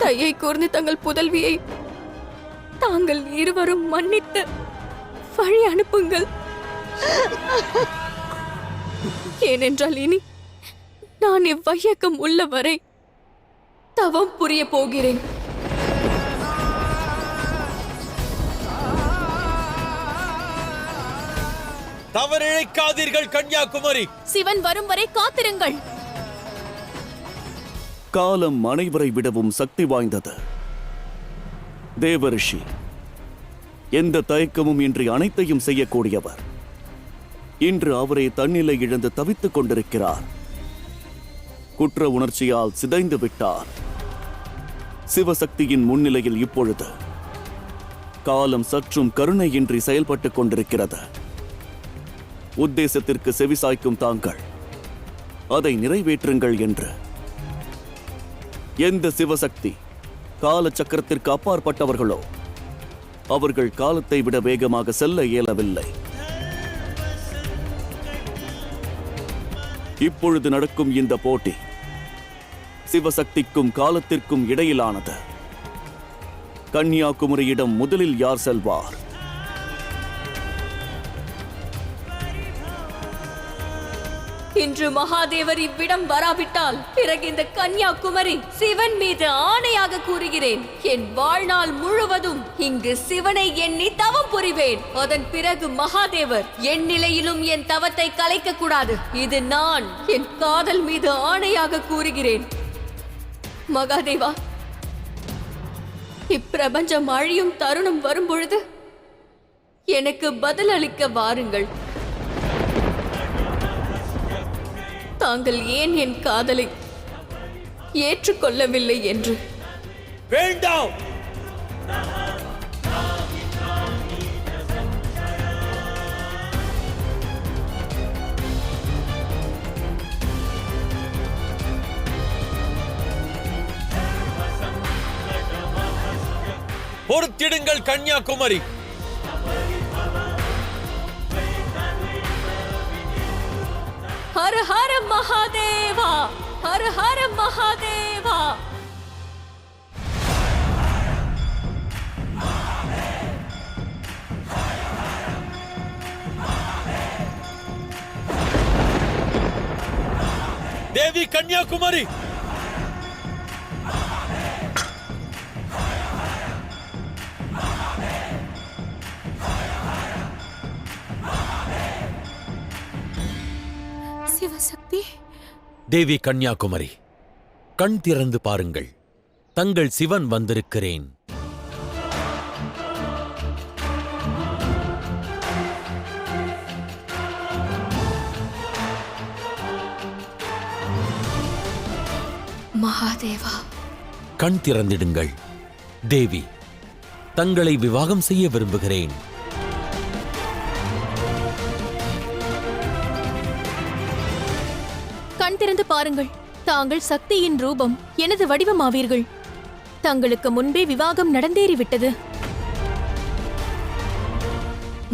தயை கூர்ந்து தங்கள் புதல்வியை தாங்கள் இருவரும் மன்னித்து வழி அனுப்புங்கள். ஏனென்றால் இனி நான் இவ்வையக்கம் உள்ள வரை தவம் புரிய போகிறேன். தவறிழைக்காதீர்கள் கன்யாகுமரி. சிவன் வரும் வரை காத்திருங்கள். காலம் அனைவரை விடவும் சக்தி வாய்ந்தது. தேவரிஷி எந்த தயக்கமும் இன்றி அனைத்தையும் செய்யக்கூடியவர். இன்று அவரை தன்னிலை இழந்து தவித்துக் கொண்டிருக்கிறார். குற்ற உணர்ச்சியால் சிதைந்து விட்டார். சிவசக்தியின் முன்னிலையில் இப்பொழுது காலம் சற்றும் கருணையின்றி செயல்பட்டுக் கொண்டிருக்கிறது. உத்தேசத்திற்கு செவிசாய்க்கும் தாங்கள் அதை நிறைவேற்றுங்கள் என்று. எந்த சிவசக்தி கால சக்கரத்திற்கு அப்பாற்பட்டவர்களோ அவர்கள் காலத்தை விட வேகமாக செல்ல இயலவில்லை. இப்பொழுது நடக்கும் இந்த போட்டி சிவசக்திக்கும் காலத்திற்கும் இடையிலானது. கன்னியாகுமரியிடம் முதலில் யார் செல்வார்? இன்று மகாதேவர் இவ்விடம் வராவிட்டால் பிறகு இந்த கன்னியாகுமரி சிவன் மீது ஆணையாக கூறுகிறேன், என் வாழ்நாள் முழுவதும் இங்கு சிவனை எண்ணி தவம் புரிவேன். அதன் பிறகு மகாதேவர் என் நிலையிலும் என் தவத்தை கலைக்க கூடாது. இது நான் என் காதல் மீது ஆணையாக கூறுகிறேன். மகாதேவா, இப்பிரபஞ்சம் அழியும் தருணம் வரும் பொழுது எனக்கு பதிலளிக்க வாருங்கள். தாங்கள் ஏன் என் காதலை ஏற்றுக்கொள்ளவில்லை என்று. வேண்டாம். பொறுத்திடுங்கள் கன்னியாகுமரி. ஹர ஹர மகாதேவா, ஹர ஹர மகாதேவா. தேவி கன்னியாகுமரி, சிவசக்தி. தேவி கன்னியாகுமரி, கண் திறந்து பாருங்கள். தங்கள் சிவன் வந்திருக்கிறேன். மகாதேவா, கண் திறந்திடுங்கள். தேவி, தங்களை விவாகம் செய்ய விரும்புகிறேன். கண் திறந்து பாருங்கள். தாங்கள் சக்தியின் ரூபம், எனது வடிவமாவீர்கள். தங்களுக்கு முன்பே விவாகம் நடந்தேறிவிட்டது.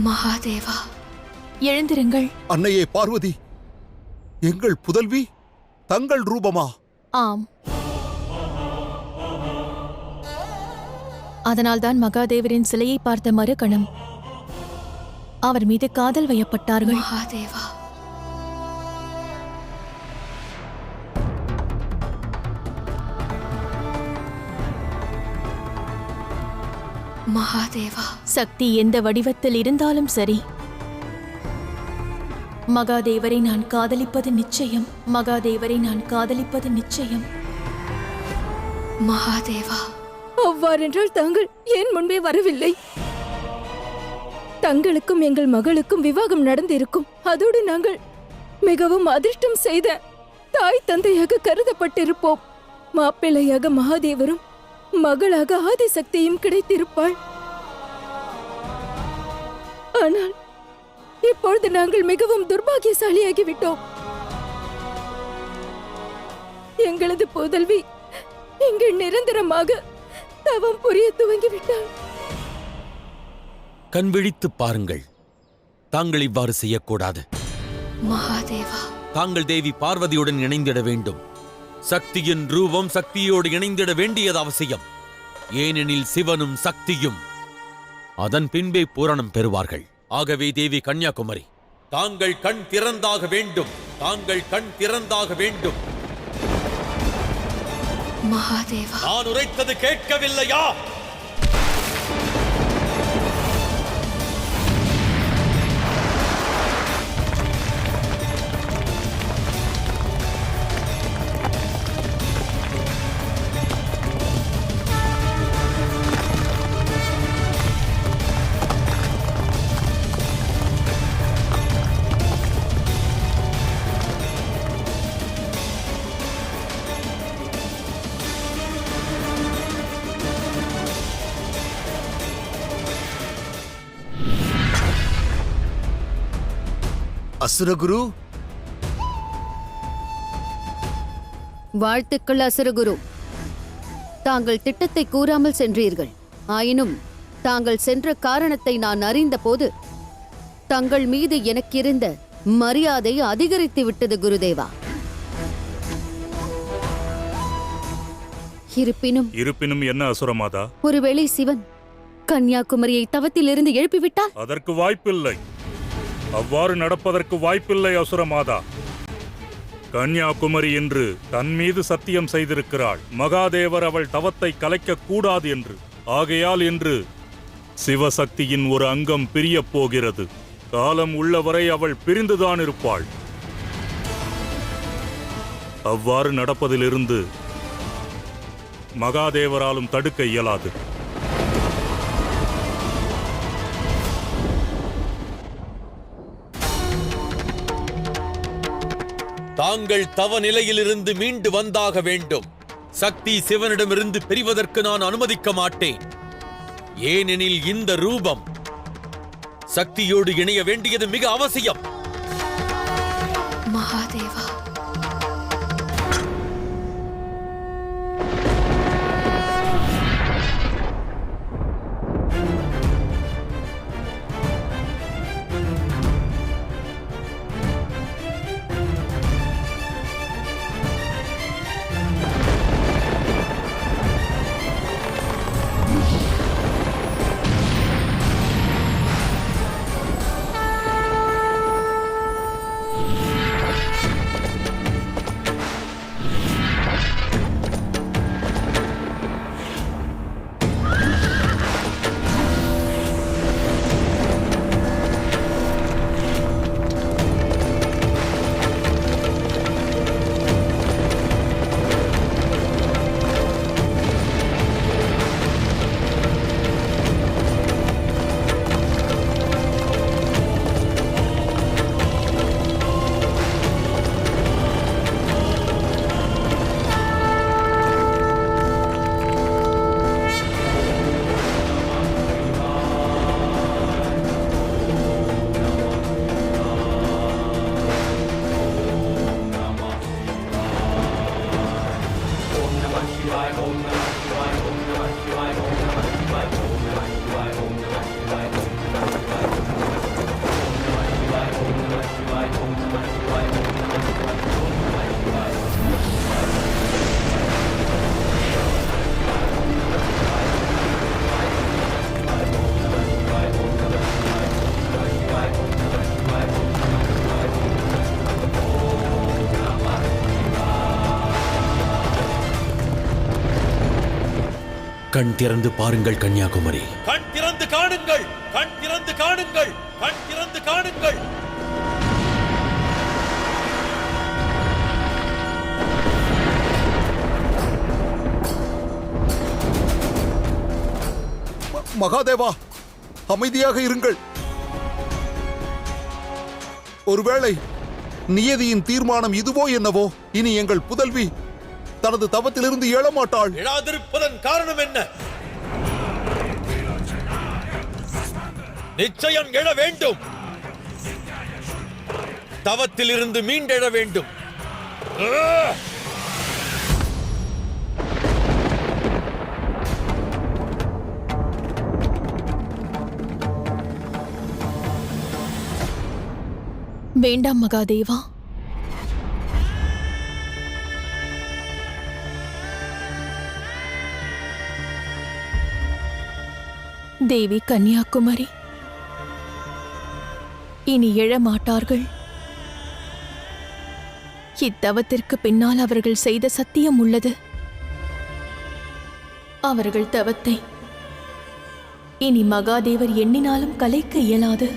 மகாதேவா, எழுந்திருங்கள். அன்னையே பார்வதி, எங்கள் புதல்வி தங்கள் ரூபமா? ஆம். அதனால்தான் மகாதேவரின் சிலையை பார்த்த மறுகணம் அவர் மீது காதல் வயப்பட்டார்கள். மகாதேவா, மகாதேவா, சக்தி எந்த வடிவத்தில் இருந்தாலும் சரி, மகாதேவரை நான் காதலிப்பது நிச்சயம். மகாதேவரை நான் காதலிப்பது நிச்சயம். மகாதேவா, அவ்வாறென்றால் தாங்கள் ஏன் முன்பே வரவில்லை? தங்களுக்கும் எங்கள் மகளுக்கும் விவாகம் நடந்திருக்கும். அதோடு நாங்கள் மிகவும் அதிர்ஷ்டம் செய்த தாய் தந்தையாக கருதப்பட்டிருப்போம். மாப்பிள்ளையாக மகாதேவரும் மகளாக ஆதிசக்தியும் கிடைத்திருப்பாள். ஆனால் இப்பொழுது நாங்கள் மிகவும் துர்பாகியசாலியாகிவிட்டோம். எங்களது புதல்வி இங்கு நிரந்தரமாக தவம் புரிய துவங்கிவிட்டாள். கண் விழித்து பாருங்கள். தாங்கள் இவ்வாறு செய்யக்கூடாது. மகாதேவா, தாங்கள் தேவி பார்வதியுடன் இணைந்திட வேண்டும். சக்தியின் ரூபம் சக்தியோடு இணைந்திட வேண்டியது அவசியம். ஏனெனில் சிவனும் சக்தியும் அதன் பின்பே பூரணம் பெறுவார்கள். ஆகவே தேவி கன்யாகுமரி, தாங்கள் கண் திறந்தாக வேண்டும். தாங்கள் கண் திறந்தாக வேண்டும். மகாதேவா, நான் உரைத்தது கேட்கவில்லையா? அசுரகுரு, வாழ்த்துக்கள் அசுரகுரு. தாங்கள் திட்டத்தை கூறாமல் சென்றீர்கள். ஆயினும் தாங்கள் சென்ற காரணத்தை நான் அறிந்தபோது தங்கள் மீது எனக்கிருந்த மரியாதை அதிகரித்து விட்டது குருதேவா. இருப்பினும் என்ன அசுரமாதா? ஒருவேளை சிவன் கன்யாகுமரியை தவத்திலிருந்து எழுப்பிவிட்டால்? அதற்கு வாய்ப்பில்லை. அவ்வாறு நடப்பதற்கு வாய்ப்பில்லை அசுரமாதா. கன்யாகுமரி என்று தன் மீது சத்தியம் செய்திருக்கிறாள். மகாதேவர் அவள் தவத்தை கலைக்க கூடாது என்று. ஆகையால் என்று சிவசக்தியின் ஒரு அங்கம் பிரியப் போகிறது. காலம் உள்ளவரை அவள் பிரிந்துதான் இருப்பாள். அவ்வாறு நடப்பதிலிருந்து மகாதேவராலும் தடுக்க இயலாது. தாங்கள் தவ நிலையிலிருந்து மீண்டு வந்தாக வேண்டும். சக்தி சிவனிடமிருந்து பிரிவதற்கு நான் அனுமதிக்க மாட்டேன். ஏனெனில் இந்த ரூபம் சக்தியோடு இணைய வேண்டியது மிக அவசியம். மகாதேவா, கண் திறந்து பாருங்கள் கன்யாகுமரி. கண் திறந்து காணுங்கள். கண் திறந்து காணுங்கள். கண் திறந்து காணுங்கள். மகாதேவா, அமைதியாக இருங்கள். ஒருவேளை நியதியின் தீர்மானம் இதுவோ என்னவோ, இனி எங்கள் புதல்வி தனது தவத்திலிருந்து எழமாட்டாள். எழாதிருப்பதன் காரணம் என்ன? நிச்சயம் எழ வேண்டும். தவத்திலிருந்து மீண்டெழ வேண்டும். வேண்டாம் மகாதேவா. தேவி கன்னியாகுமரி இனி எழமாட்டார்கள். இத்தவத்திற்கு பின்னால் அவர்கள் செய்த சத்தியம் உள்ளது. அவர்கள் தவத்தை இனி மகாதேவர் எண்ணினாலும் கலைக்க இயலாது.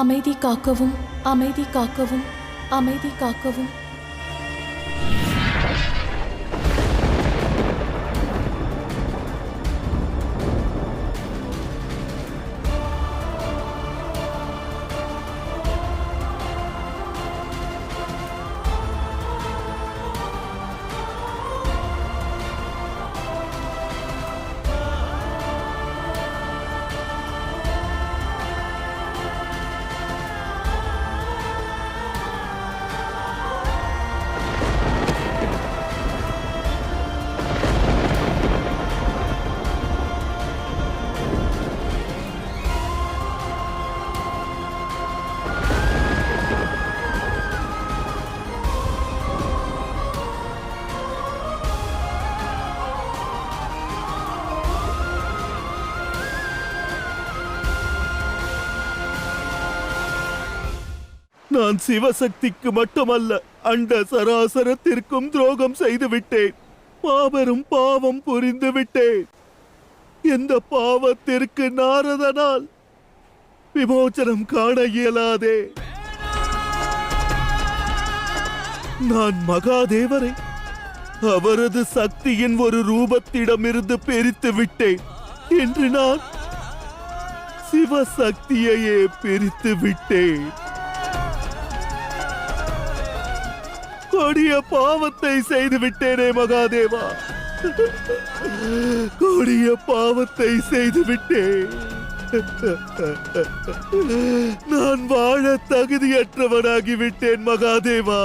அமைதி காக்கவும், அமைதி காக்கவும், அமைதி காக்கவும். நான் சிவசக்திக்கு மட்டுமல்ல, அண்ட சராசரத்திற்கும் துரோகம் செய்து விட்டேன். மாபெரும் பாவம் புரிந்து விட்டேன். இந்த பாவத்திற்கு நாரதனால் விமோச்சனம் காண இயலாதே. நான் மகாதேவரை அவரது சக்தியின் ஒரு ரூபத்திடமிருந்து பிரித்து விட்டேன். இன்று நான் சிவசக்தியையே பிரித்து விட்டேன். கொடிய பாவத்தை செய்து விட்டேனே மகாதேவா, கொடிய பாவத்தை செய்து விட்டேன். நான் வாழ தகுதியற்றவனாகிவிட்டேன் மகாதேவா.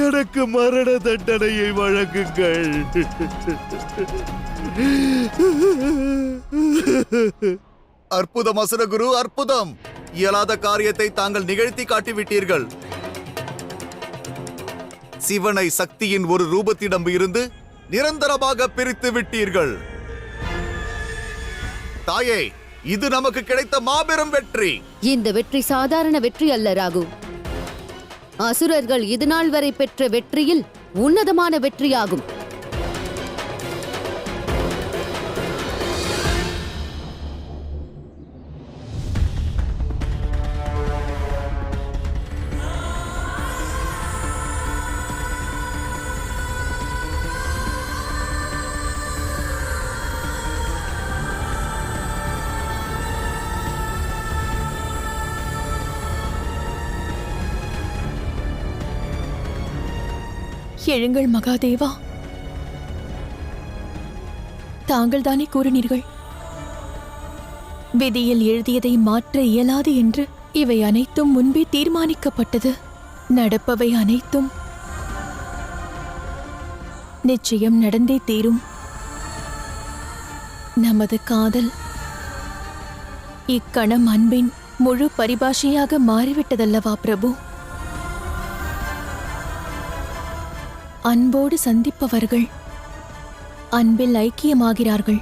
எனக்கு மரண தண்டனையை வழங்குங்கள். அற்புதம் அசுரகுரு, அற்புதம்! இயலாத காரியத்தை தாங்கள் நிகழ்த்தி காட்டிவிட்டீர்கள். சிவனை சக்தியின் ஒரு ரூபத்திடம் இருந்து நிரந்தரமாக பிரித்து விட்டீர்கள். தாயே, இது நமக்கு கிடைத்த மாபெரும் வெற்றி. இந்த வெற்றி சாதாரண வெற்றி அல்ல ராகு. அசுரர்கள் இதுநாள் வரை பெற்ற வெற்றியில் உன்னதமான வெற்றியாகும். எழுங்கள் மகாதேவா. தாங்கள் தானே கூறினீர்கள், விதியில் எழுதியதை மாற்ற இயலாது என்று. இவை அனைத்தும் முன்பே தீர்மானிக்கப்பட்டது. நடப்பவை அனைத்தும் நிச்சயம் நடந்தே தீரும். நமது காதல் இக்கணம் அன்பின் முழு பரிபாஷையாக மாறிவிட்டதல்லவா பிரபு? அன்போடு சந்திப்பவர்கள் அன்பில் ஐக்கியமாகிறார்கள்.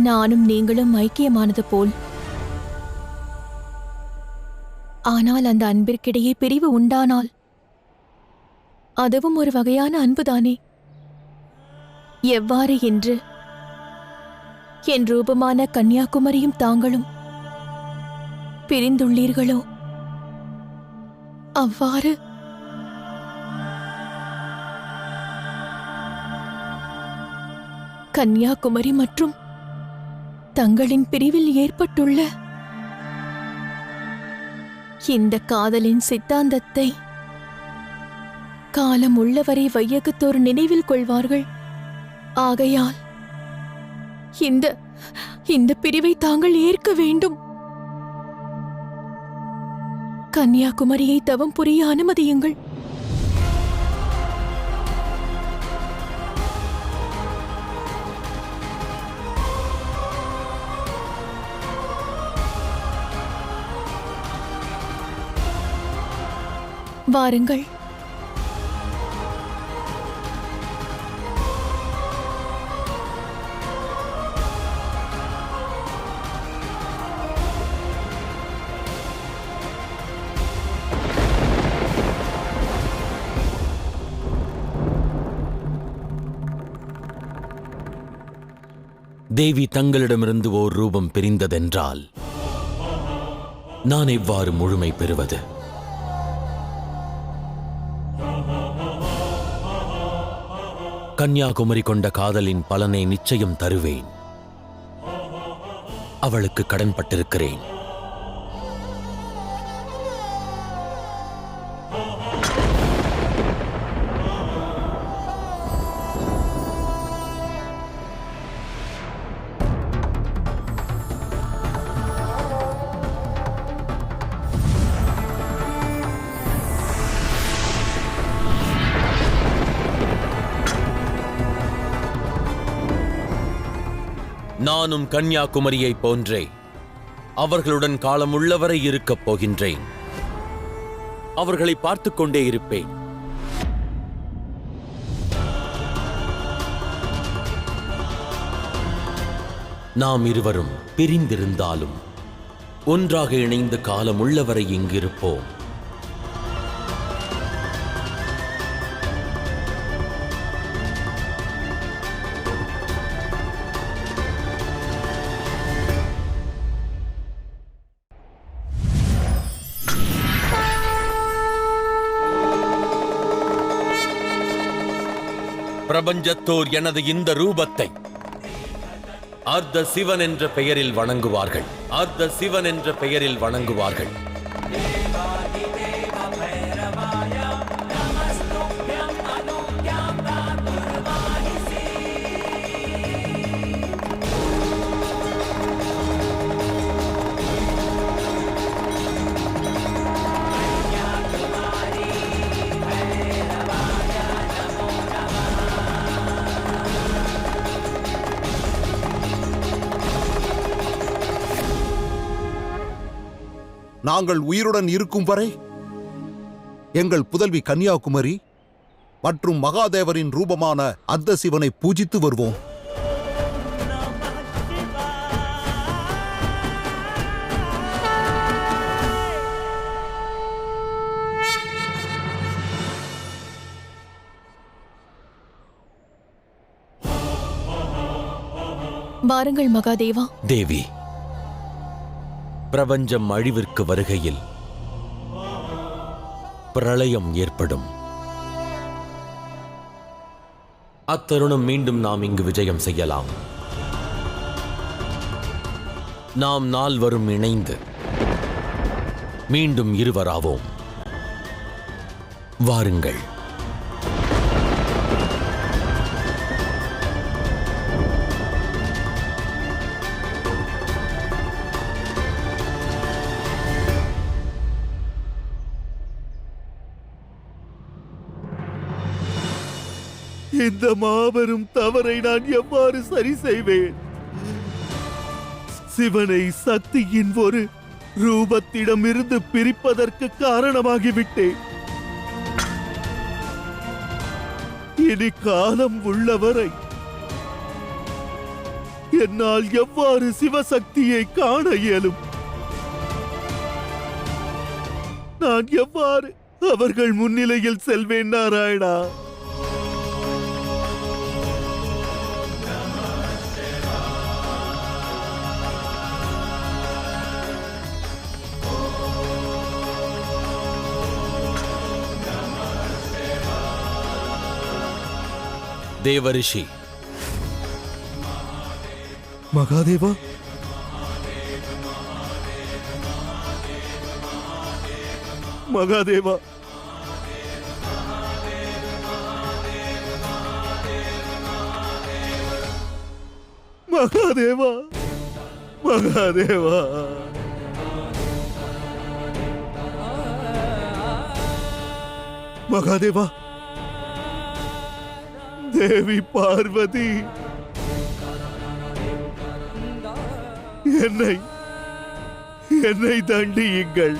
நானும் நீங்களும் ஐக்கியமானது போல். ஆனால் அந்த அன்பிற்கிடையே பிரிவு உண்டானால் அதுவும் ஒரு வகையான அன்புதானே. எவ்வாறு என்று என் ரூபமான கன்னியாகுமரியும் தாங்களும் பிரிந்துள்ளீர்களோ அவ்வாறு கன்னியாகுமரி மற்றும் தங்களின் பிரிவில் ஏற்பட்டுள்ள இந்த காதலின் சித்தாந்தத்தை காலம் உள்ளவரை வையகத்தோர் நினைவில் கொள்வார்கள். ஆகையால் இந்த பிரிவை தாங்கள் ஏற்க வேண்டும். கன்னியாகுமரியை தவம் புரிய அனுமதியுங்கள். வாருங்கள். தேவி தங்களிடமிருந்து ஓர் ரூபம் பிரிந்ததென்றால் நான் எவ்வாறு முழுமை பெறுவது? கன்னியாகுமரி கொண்ட காதலின் பலனை நிச்சயம் தருவேன். அவளுக்கு கடன்பட்டிருக்கிறேன். நானும் கன்னியாகுமரியைப் போன்றே அவர்களுடன் காலம் உள்ளவரை இருக்கப் போகின்றேன். அவர்களை பார்த்துக் கொண்டே இருப்பேன். நாம் இருவரும் பிரிந்திருந்தாலும் ஒன்றாக இணைந்து காலம் உள்ளவரை இங்கிருப்போம். பிரபஞ்சத்தோர் எனது இந்த ரூபத்தை அர்த்த சிவன் என்ற பெயரில் வணங்குவார்கள். அர்த்த சிவன் என்ற பெயரில் வணங்குவார்கள். நாங்கள் உயிருடன் இருக்கும் வரை எங்கள் புதல்வி கன்னியாகுமரி மற்றும் மகாதேவரின் ரூபமான அர்த்த சிவனை பூஜித்து வருவோம். வாருங்கள் மகாதேவா. தேவி, பிரபஞ்சம் அழிவிற்கு வருகையில் பிரளயம் ஏற்படும். அத்தருணம் மீண்டும் நாம் இங்கு விஜயம் செய்யலாம். நாம் நால்வரும் இணைந்து மீண்டும் இருவராவோம். வாருங்கள். இந்த மாபெரும் தவறை நான் எவ்வாறு சரி செய்வேன்? சிவனை சக்தியின் ஒரு ரூபத்திடமிருந்து பிரிப்பதற்கு காரணமாகிவிட்டேன். இனி காலம் உள்ளவரை என்னால் எவ்வாறு சிவசக்தியை காண இயலும்? நான் எவ்வாறு அவர்கள் முன்னிலையில் செல்வேன் நாராயணா? தேவரிஷி, மகாதேவா, மகாதேவா, மகாதேவா, மகாதேவா, மகாதேவா, தேவி பார்வதி, என்னை தண்டியுங்கள்.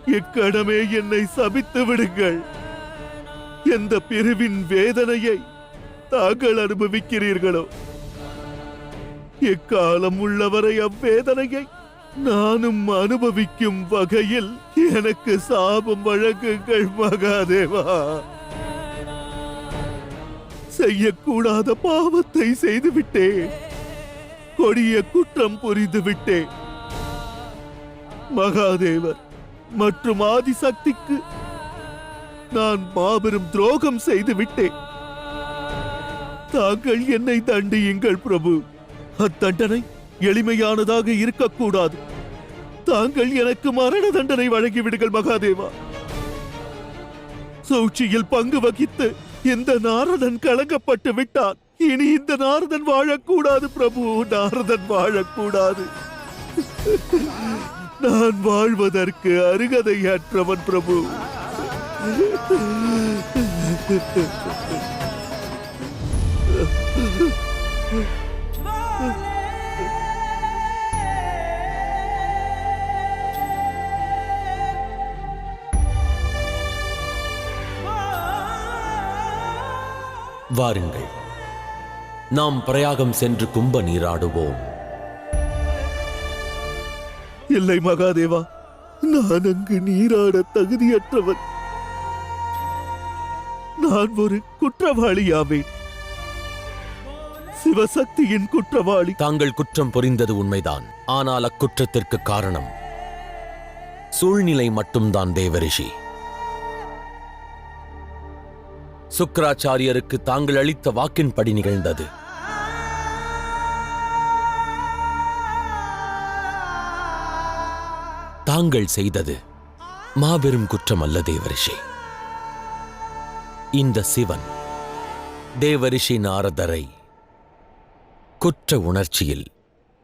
இக்கணமே என்னை சபித்து விடுங்கள். எந்த பிரிவின் வேதனையை தாங்கள் அனுபவிக்கிறீர்களோ, இக்காலம் உள்ளவரை அவ்வேதனையை நானும் அனுபவிக்கும் வகையில் எனக்கு சாபம் வழங்குங்கள் மகாதேவா. செய்யக்கூடாத பாவத்தை செய்துவிட்டேன். கொடிய குற்றம் புரிந்து விட்டேன். மகாதேவர் மற்றும் ஆதிசக்திக்கு நான் மாபெரும் துரோகம் செய்து விட்டேன். தாங்கள் என்னை தண்டியுங்கள் பிரபு. அத்தண்டனை எளிமையானதாக இருக்கக்கூடாது. தாங்கள் எனக்கு மரண தண்டனை வழங்கிவிடுங்கள் மகாதேவா. சூழ்ச்சியில் பங்கு வகித்து இந்த நாரதன் கலங்கப்பட்டு விட்டான். இனி இந்த நாரதன் வாழக்கூடாது பிரபு. நாரதன் வாழக்கூடாது. நான் வாழ்வதற்கு அருகதையற்றவன் பிரபு. வாருங்கள், நாம் பிரயாகம் சென்று கும்ப நீராடுவோம். இல்லை மகாதேவா, நான் அங்கு நீராட தகுதியற்றவன். நான் ஒரு குற்றவாளியாவேன். சிவசக்தியின் குற்றவாளி. தாங்கள் குற்றம் புரிந்தது உண்மைதான். ஆனால் அக்குற்றத்திற்கு காரணம் சூழ்நிலை மட்டும்தான் தேவரிஷி. சுக்கிராச்சாரியருக்கு தாங்கள் அளித்த வாக்கின்படி நிகழ்ந்தது. தாங்கள் செய்தது மாபெரும் குற்றம் அல்ல தேவரிஷி. இந்த சிவன் தேவரிஷி நாரதரை குற்ற உணர்ச்சியில்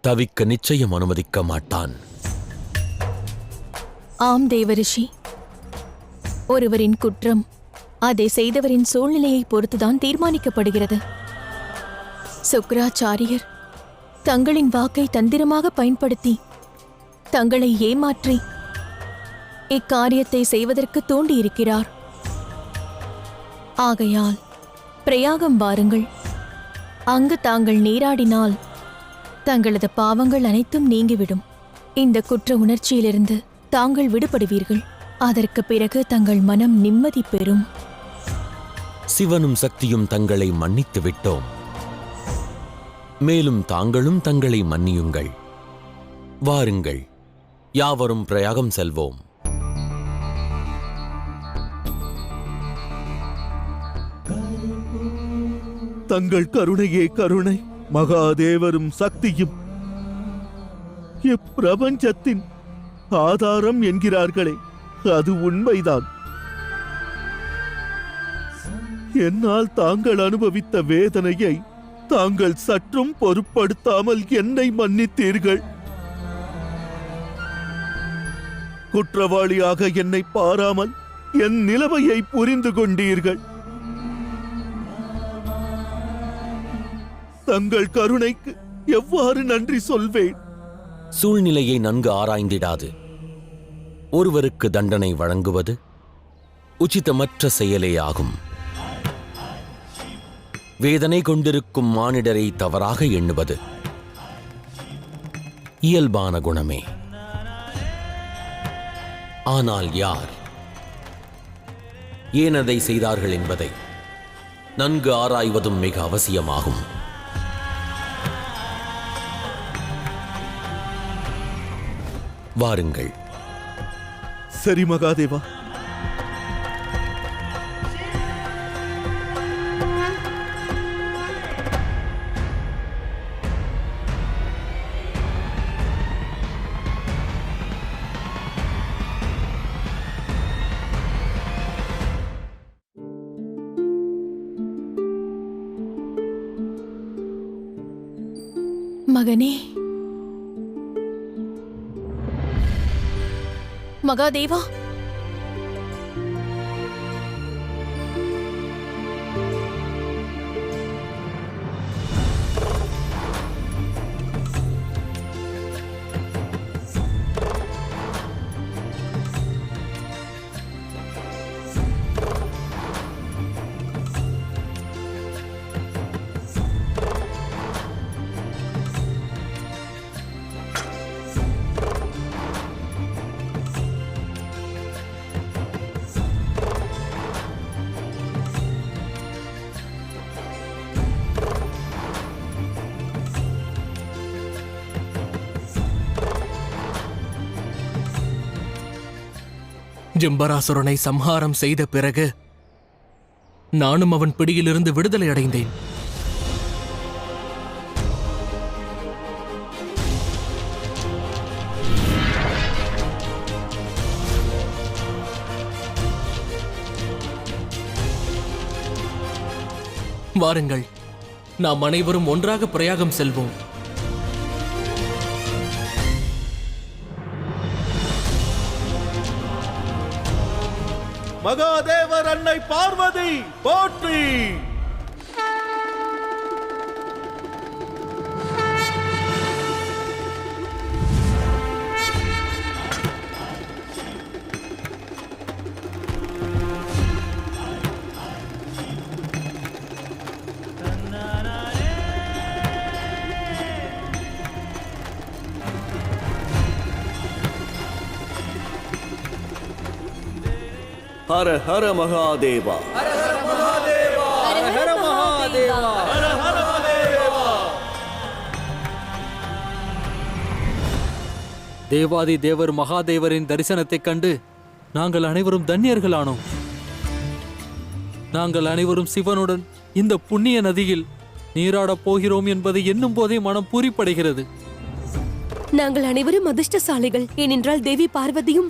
தவிக்க நிச்சயம் அனுமதிக்க மாட்டான். ஆம் தேவரிஷி, ஒருவரின் குற்றம் அதை செய்தவரின் சூழ்நிலையை பொறுத்துதான் தீர்மானிக்கப்படுகிறது. சுக்கிராச்சாரியர் தங்களின் வாக்கை தந்திரமாக பயன்படுத்தி தங்களை ஏமாற்றி இக்காரியத்தை செய்வதற்கு தூண்டியிருக்கிறார். ஆகையால் பிரயாகம் வாருங்கள். அங்கு தாங்கள் நீராடினால் தங்களது பாவங்கள் அனைத்தும் நீங்கிவிடும். இந்த குற்ற உணர்ச்சியிலிருந்து தாங்கள் விடுபடுவீர்கள். அதற்கு பிறகு தங்கள் மனம் நிம்மதி பெறும். சிவனும் சக்தியும் தங்களை மன்னித்து விட்டோம். மேலும் தாங்களும் தங்களை மன்னியுங்கள். வாருங்கள், யாவரும் பிரயாகம் செல்வோம். தங்கள் கருணையே கருணை. மகாதேவரும் சக்தியும் இப்பிரபஞ்சத்தின் ஆதாரம் என்கிறார்களே, அது உண்மைதான். என்னால் தாங்கள் அனுபவித்த வேதனையை தாங்கள் சற்றும் பொருட்படுத்தாமல் என்னை மன்னித்தீர்கள். குற்றவாளியாக என்னை பாராமல் என் நிலைமையை புரிந்து கொண்டீர்கள். தங்கள் கருணைக்கு எவ்வாறு நன்றி சொல்வேன்? சூழ்நிலையை நன்கு ஆராய்ந்திடாது ஒருவருக்கு தண்டனை வழங்குவது உச்சிதமற்ற செயலே ஆகும். வேதனை கொண்டிருக்கும் மானிடரை தவறாக எண்ணுவது இயல்பான குணமே. ஆனால் யார் ஏன் அதை செய்தார்கள் என்பதை நன்கு ஆராய்வதும் மிக அவசியமாகும். வாருங்கள். சரி மகாதேவா. மகனே, மகாதேவா, ஜிம்பராசுரனை சம்ஹாரம் செய்த பிறகு நானும் அவன் பிடியிலிருந்து விடுதலை அடைந்தேன். வாருங்கள், நாம் அனைவரும் ஒன்றாக பிரயாகம் செல்வோம். மகாதேவர் அன்னை பார்வதி போற்றி. ஹர ஹர மகாதேவா. தேவாதி தேவர் மகாதேவரின் தரிசனத்தைக் கண்டு நாங்கள் அனைவரும் தன்யர்களானோம். நாங்கள் அனைவரும் சிவனுடன் இந்த புண்ணிய நதியில் நீராடப் போகிறோம் என்பதை எண்ணும் போதே மனம் பூரிப்படைகிறது. நாங்கள் அனைவரும் அதிர்ஷ்டசாலிகள். ஏனென்றால் தேவி பார்வதியும்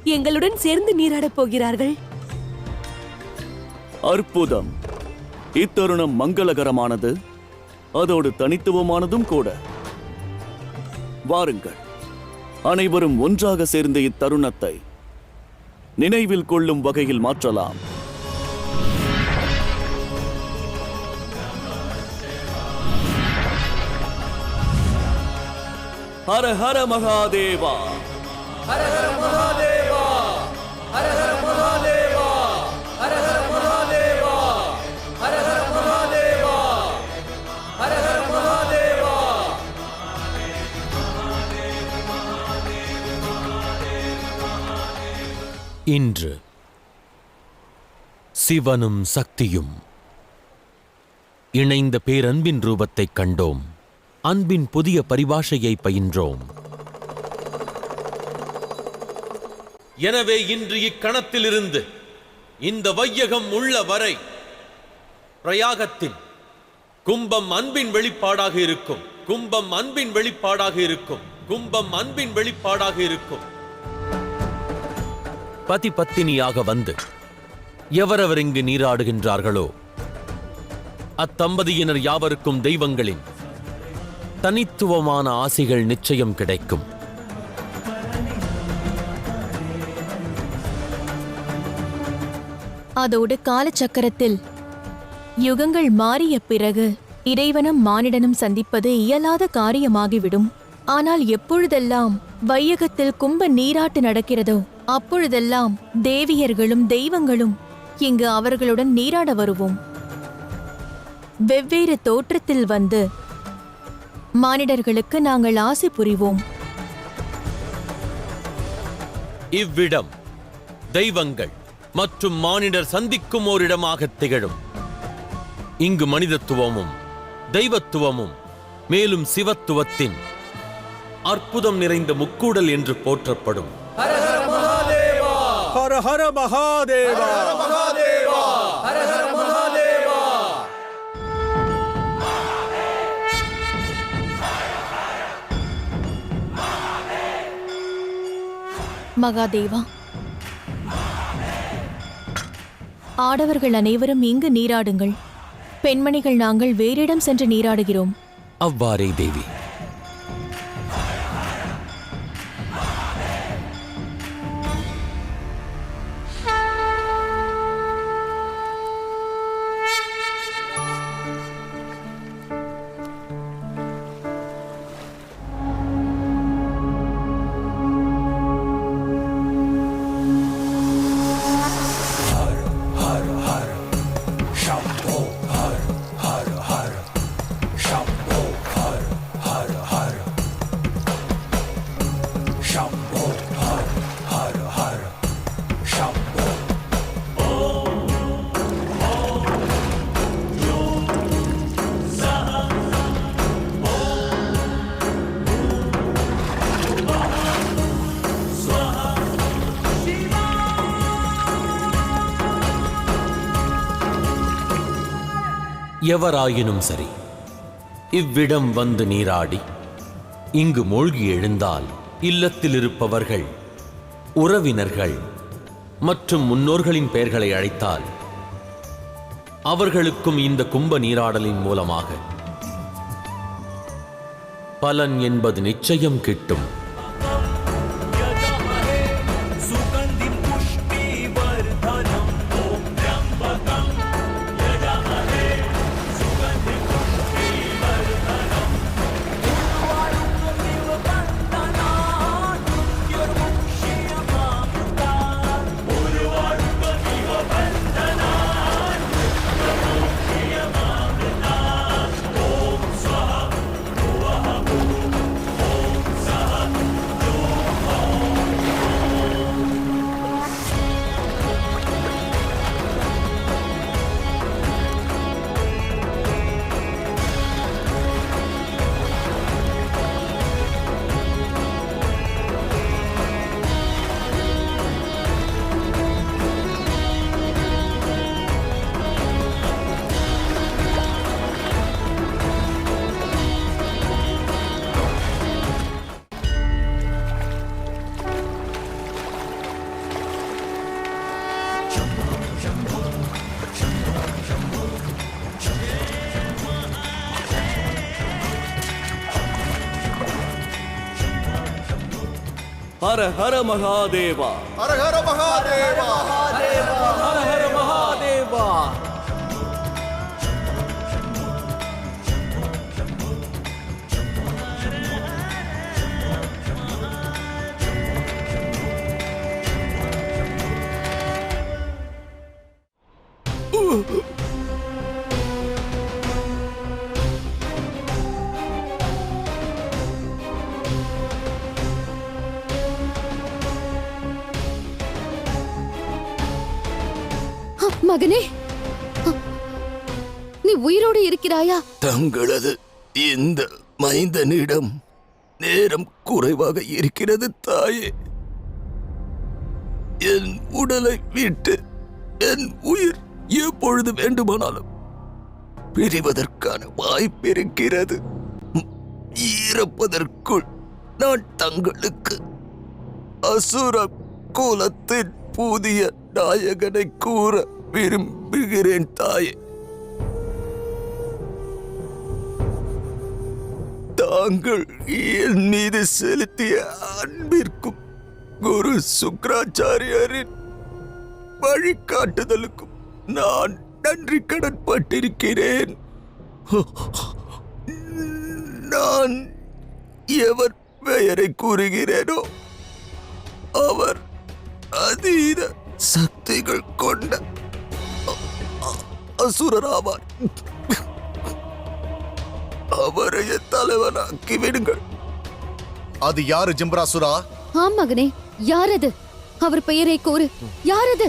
எங்களுடன் சேர்ந்து நீராடப் போகிறார்கள். அற்புதம். இத்தருணம் மங்களகரமானது, அதோடு தனித்துவமானதும் கூட. வாருங்கள், அனைவரும் ஒன்றாக சேர்ந்த இத்தருணத்தை நினைவில் கொள்ளும் வகையில் மாற்றலாம். ஹர ஹர மகாதேவா. ஹர ஹர மகாதேவா. ஹர ஹர மகாதேவா. ஹர ஹர மகாதேவா. ஹர ஹர மகாதேவா. ஹர ஹர மகாதேவா. இன்று சிவனும் சக்தியும் இணைந்த பேரன்பின் ரூபத்தைக் கண்டோம். அன்பின் புதிய பரிபாஷையை பயின்றோம். எனவே இன்று இக்கணத்திலிருந்து இந்த வையகம் உள்ள வரை பிரயாகத்தின் கும்பம் அன்பின் வெளிப்பாடாக இருக்கும். கும்பம் அன்பின் வெளிப்பாடாக இருக்கும். கும்பம் அன்பின் வெளிப்பாடாக இருக்கும். பதி பத்தினியாக வந்து எவரவர் இங்கு நீராடுகின்றார்களோ அத்தம்பதியினர் யாவருக்கும் தெய்வங்களின் தனித்துவமான ஆசிகள் நிச்சயம் கிடைக்கும். அதோடு காலச்சக்கரத்தில் யுகங்கள் மாறிய பிறகு இறைவனும் மானிடனும் சந்திப்பது இயலாத காரியமாகிவிடும். ஆனால் எப்பொழுதெல்லாம் வையகத்தில் கும்ப நீராட்டு நடக்கிறதோ அப்பொழுதெல்லாம் தேவியர்களும் தெய்வங்களும் இங்கு அவர்களுடன் நீராட வருவோம். வெவ்வேறு தோற்றத்தில் வந்து மானிடர்களுக்கு நாங்கள் ஆசி புரிவோம். இவ்விடம் தெய்வங்கள் மற்றும் மானிடர் சந்திக்கும் ஓரிடமாக திகழும். இங்கு மனிதத்துவமும் தெய்வத்துவமும் மேலும் சிவத்துவத்தின் அற்புதம் நிறைந்த முக்கூடல் என்று போற்றப்படும். ஹர ஹர மகாதேவா. ஹர ஹர மகாதேவா. ஹர ஹர மகாதேவா. மகாதேவா, ஆடவர்கள் அனைவரும் இங்கு நீராடுங்கள். பெண்மணிகள் நாங்கள் வேறிடம் சென்று நீராடுகிறோம். அவ்வாறே தேவி. எவராயினும் சரி, இவ்விடம் வந்து நீராடி இங்கு மூழ்கி எழுந்தால் இல்லத்தில் இருப்பவர்கள், உறவினர்கள் மற்றும் முன்னோர்களின் பெயர்களை அழைத்தால் அவர்களுக்கும் இந்த கும்ப நீராடலின் மூலமாக பலன் என்பது நிச்சயம் கிட்டும். ஹர ஹர மகாதேவா, ஹர ஹர மகாதேவா, ஹர ஹர மகாதேவா. மகனே, நீ உயிரோடு இருக்கிறாயா? தங்களது இந்த மைந்தனிடம் நேரம் குறைவாக இருக்கிறது தாயே. என் உடலை விட்டு என் உயிர் எப்பொழுது வேண்டுமானாலும் பிரிவதற்கான வாய்ப்பிருக்கிறது. இறப்பதற்குள் நான் தங்களுக்கு அசுர குலத்தின் புதிய நாயகனை கூற விரும்புகிறேன் தாயே. தாங்கள் என் மீது செலுத்திய அன்பிற்கும் குரு சுக்ராச்சாரியரின் வழிகாட்டுதலுக்கும் நான் நன்றி கடன் பட்டிருக்கிறேன். நான் எவர் பெயரை கூறுகிறேனோ அவர் அதீத சக்திகள் கொண்ட அசுரராவார். அவரைய தலைவனாக்கி விடுங்கள். அது யாரு ஜிம்ராசுரா? ஆம் மகனே, யாரது? அவர் பெயரை கூறு. யாரது?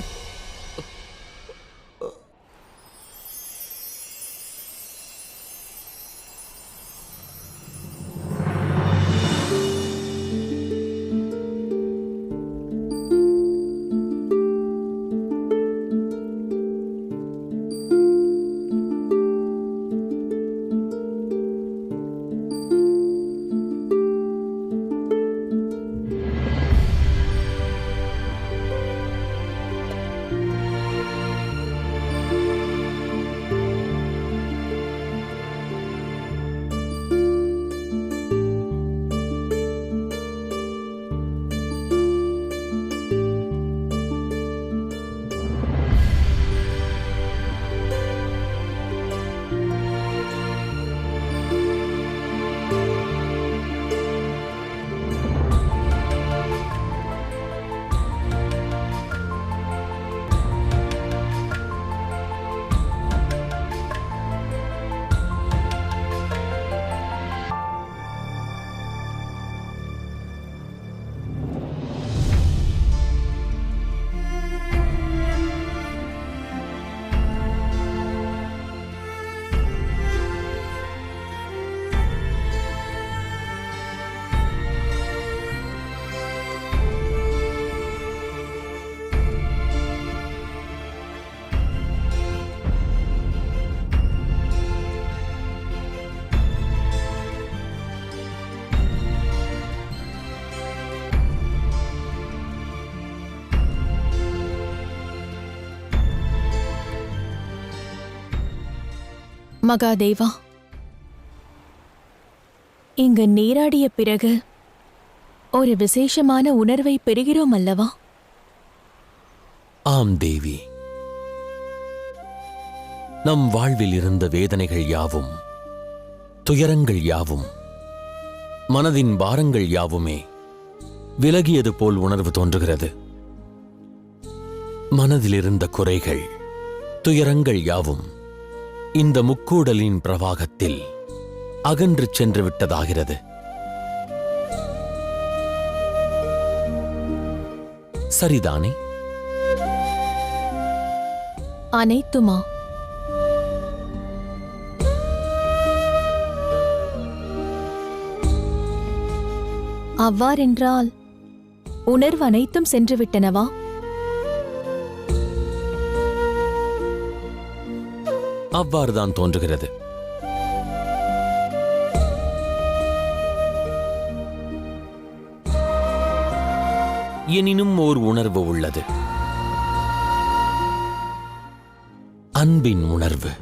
மகாதேவா, இங்கு நீராடிய பிறகு ஒரு விசேஷமான உணர்வை பெறுகிறோம் அல்லவா? ஆம் தேவி. நம் வாழ்வில் இருந்த வேதனைகள் யாவும், துயரங்கள் யாவும், மனதின் பாரங்கள் யாவுமே விலகியது போல் உணர்வு தோன்றுகிறது. மனதில் இருந்த குறைகள், துயரங்கள் யாவும் இந்த முக்கூடலின் பிரவாகத்தில் அகன்று சென்று விட்டதாகிறது. சரிதானே? அனைத்துமா? அவ்வாறென்றால் உணர்வு அனைத்தும் சென்று விட்டனவா? அவ்வாறுதான் தோன்றுகிறது. எனினும் ஓர் உணர்வு உள்ளது. அன்பின் உணர்வு.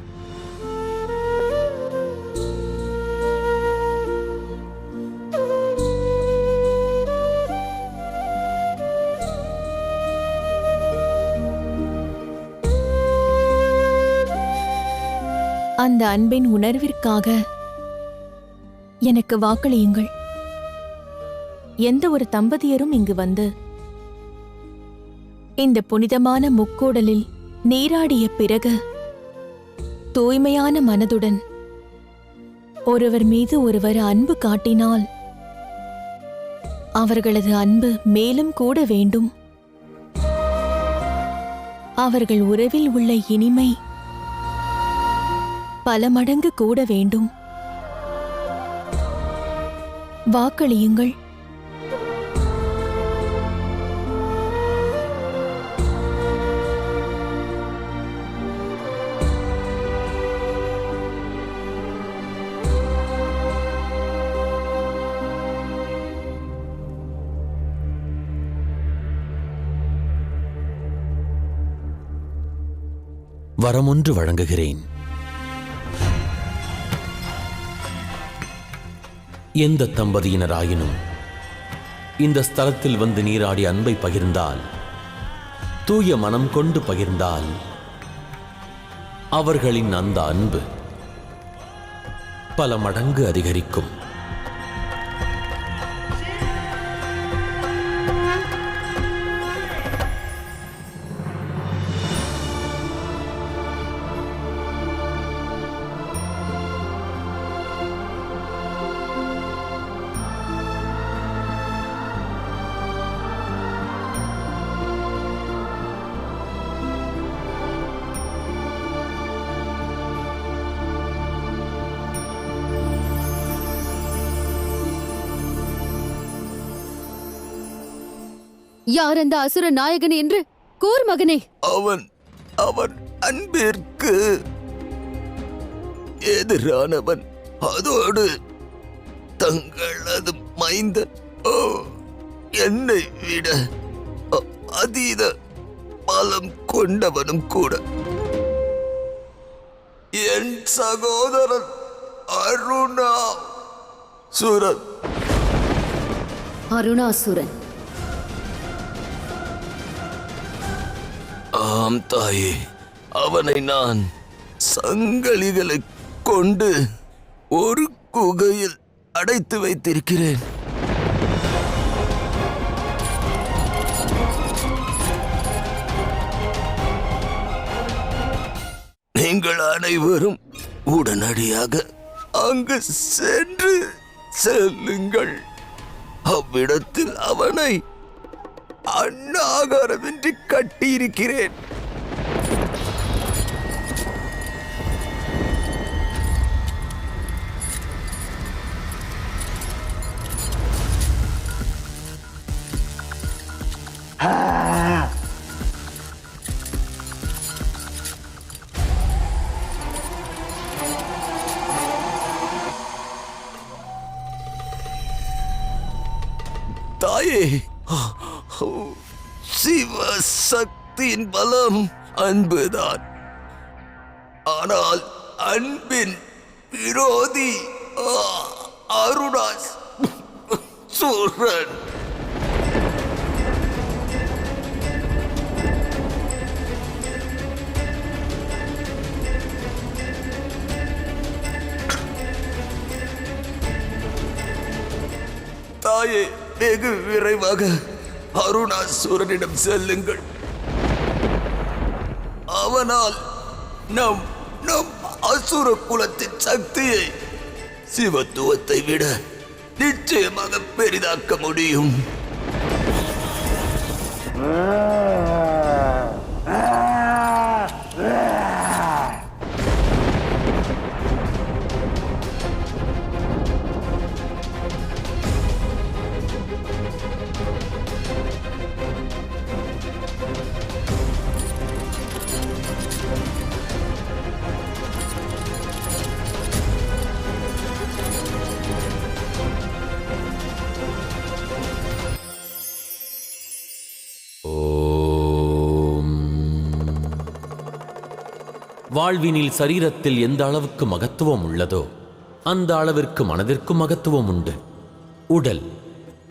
அந்த அன்பின் உணர்விற்காக எனக்கு வாக்களியுங்கள். எந்த ஒரு தம்பதியரும் இங்கு வந்து இந்த புனிதமான முக்கூடலில் நீராடிய பிறகு தூய்மையான மனதுடன் ஒருவர் மீது ஒருவர் அன்பு காட்டினால் அவர்களது அன்பு மேலும் கூட வேண்டும். அவர்கள் உறவில் உள்ள இனிமை பல மடங்கு கூட வேண்டும். வாக்களியுங்கள். வரமொன்று வழங்குகிறேன். எந்த தம்பதியினராயினும் இந்த ஸ்தலத்தில் வந்து நீராடி அன்பை பகிர்ந்தால், தூய மனம் கொண்டு பகிர்ந்தால், அவர்களின் அந்த அன்பு பல மடங்கு அதிகரிக்கும். யார் அந்த அசுர நாயகன் என்று கூர் மகனே. அவன் அன்பிற்கு எதிரானவன். அதோடு தங்களது மைந்தன் என்னை விட அதீத பலம் கொண்டவனும் கூட. என் சகோதரன் அருணாசுரன். ஆம் தாயே, அவனை நான் சங்கிலிகளை கொண்டு ஒரு குகையில் அடைத்து வைத்திருக்கிறேன். நீங்கள் அனைவரும் உடனடியாக அங்கு செல்லுங்கள். அவ்விடத்தில் அவனை அன்னாகாரமின்றி கட்டியிருக்கிறேன். தாயே, சிவசக்தியின் பலம் அன்புதான். ஆனால் அன்பின் விரோதி அருணாஸ் சூரன். தாயே, வெகு விரைவாக அருணாசூரனிடம் செல்லுங்கள். அவனால் நம் நம் அசுர குலத்தின் சக்தியை சிவத்துவத்தை விட நிச்சயமாக பெரிதாக்க முடியும். வாழ்வினில் சரீரத்தில் எந்த அளவுக்கு மகத்துவம் உள்ளதோ அந்த அளவிற்கு மனதிற்கும் மகத்துவம் உண்டு. உடல்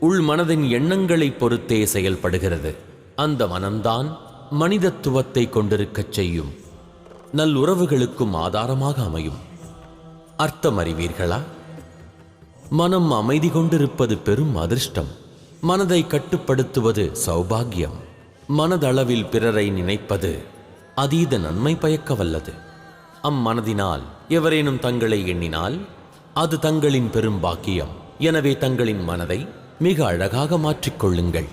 உள் மனதின் எண்ணங்களை பொறுத்தே செயல்படுகிறது. அந்த மனம்தான் மனிதத்துவத்தை கொண்டிருக்கச் செய்யும். நல்லுறவுகளுக்கும் ஆதாரமாக அமையும். அர்த்தம் அறிவீர்களா? மனம் அமைதி கொண்டிருப்பது பெரும் அதிர்ஷ்டம். மனதை கட்டுப்படுத்துவது சௌபாகியம். மனதளவில் பிறரை நினைப்பது அதீத நன்மை பயக்க வல்லது. அம்மனதினால் எவரேனும் தங்களை எண்ணினால் அது தங்களின் பெரும் பாக்கியம். எனவே தங்களின் மனதை மிக அழகாக மாற்றிக்கொள்ளுங்கள்.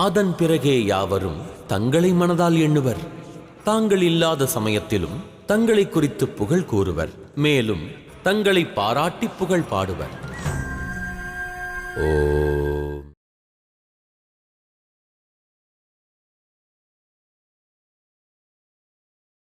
அதன் பிறகே யாவரும் தங்களை மனதால் எண்ணுவர். தாங்கள் இல்லாத சமயத்திலும் தங்களை குறித்து புகழ் கூறுவர். மேலும் தங்களை பாராட்டி புகழ் பாடுவர். ஓ